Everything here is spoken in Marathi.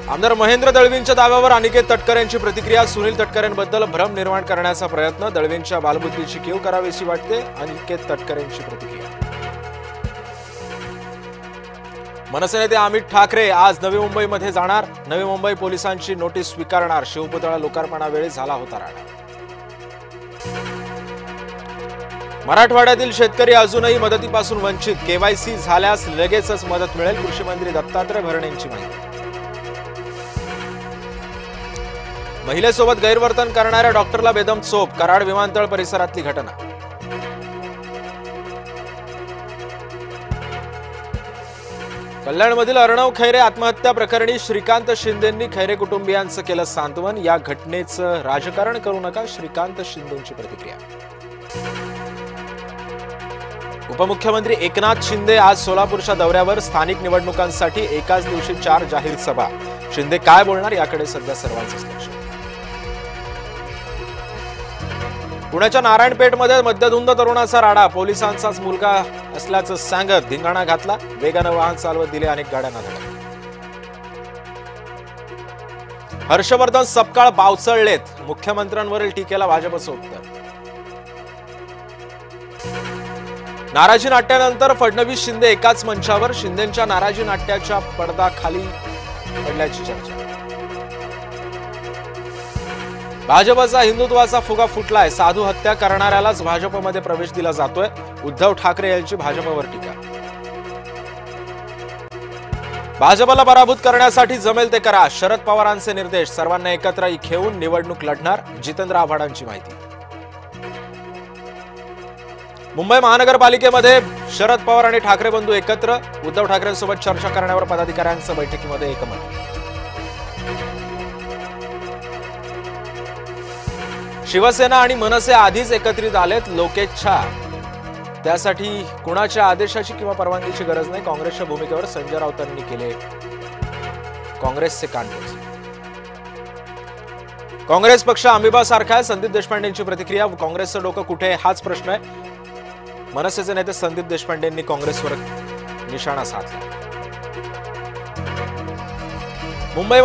आमदार महेंद्र दळवींच्या दाव्यावर अनिकेत तटकरे यांची प्रतिक्रिया। सुनील तटकरेंबद्दल भ्रम निर्माण करण्याचा प्रयत्न, दळवींच्या बालबुद्धीची कीव करावीशी वाटते, अनिकेत तटकरे यांची प्रतिक्रिया। मनसे नेते अमित ठाकरे आज नवी मुंबईमध्ये जाणार, नवी मुंबई पोलिसांची नोटीस स्वीकारणार। शिवपुतळा लोकार्पणावेळी झाला होता राडा। मराठवाड्यातील शेतकरी अजूनही मदतीपासून वंचित, केवायसी झाल्यास लगेचच मदत मिळेल, कृषी मंत्री दत्तात्रय भरणे यांची माहिती। महिलेसोबत गैरवर्तन करणाऱ्या डॉक्टरला बेदम चोप, कराड विमानतळ परिसरातली घटना। कल्याणमधील अर्णव खैरे आत्महत्या प्रकरणी श्रीकांत शिंदेंनी खैरे कुटुंबियांचं केलं सांत्वन, या घटनेचं राजकारण करू नका, श्रीकांत शिंदेंची प्रतिक्रिया। उपमुख्यमंत्री एकनाथ शिंदे आज सोलापूरच्या दौऱ्यावर, स्थानिक निवडणुकांसाठी एकाच दिवशी 4 जाहीर सभा। शिंदे काय बोलणार याकडे सध्या सर्वांचंच लक्ष। पुण्याच्या नारायणपेठमध्ये मद्यधुंद तरुणाचा राडा, पोलिसांचाच मुलगा असल्याचं सांगत धिंगाणा घातला, वेगानं वाहन चालवत दिले अनेक गाड्यांना धडक। हर्षवर्धन सपकाळ बावचळलेत, मुख्यमंत्र्यांवरील टीकेला भाजपचं उत्तर। नाराजी नाट्यानंतर फडणवीस शिंदे एकाच मंचावर, शिंदेंच्या नाराजी नाट्याच्या पडद्याखाली पडल्याची चर्चा। भाजपचा हिंदुत्वाचा फुगा फुटलाय, साधू हत्या करणाऱ्यालाच भाजपमध्ये प्रवेश दिला जातोय, उद्धव ठाकरे यांची भाजपवर टीका। भाजपला पराभूत करण्यासाठी जमेल ते करा, शरद पवारांचे निर्देश, सर्वांना एकत्र घेऊन निवडणूक लढणार, जितेंद्र आव्हाडांची माहिती। मुंबई महानगरपालिकेमध्ये शरद पवार आणि ठाकरे बंधू एकत्र, उद्धव ठाकरेंसोबत चर्चा करण्यावर पदाधिकाऱ्यांचं बैठकीमध्ये एकमत। शिवसेना आणि मनसे आधीच एकत्रित आलेत, लोकेच्छा, त्यासाठी कुणाच्या आदेशाची किंवा परवानगीची गरज नाही, काँग्रेसच्या भूमिकेवर संजय राऊतांनी केले काँग्रेसचे कानटोच। काँग्रेस पक्ष अमिबासारखा आहे, संदीप देशपांडेंची प्रतिक्रिया। काँग्रेसचं डोकं कुठे हाच प्रश्न आहे, मनसेचे नेते संदीप देशपांडेंनी काँग्रेसवर निशाणा साधला। मुंबई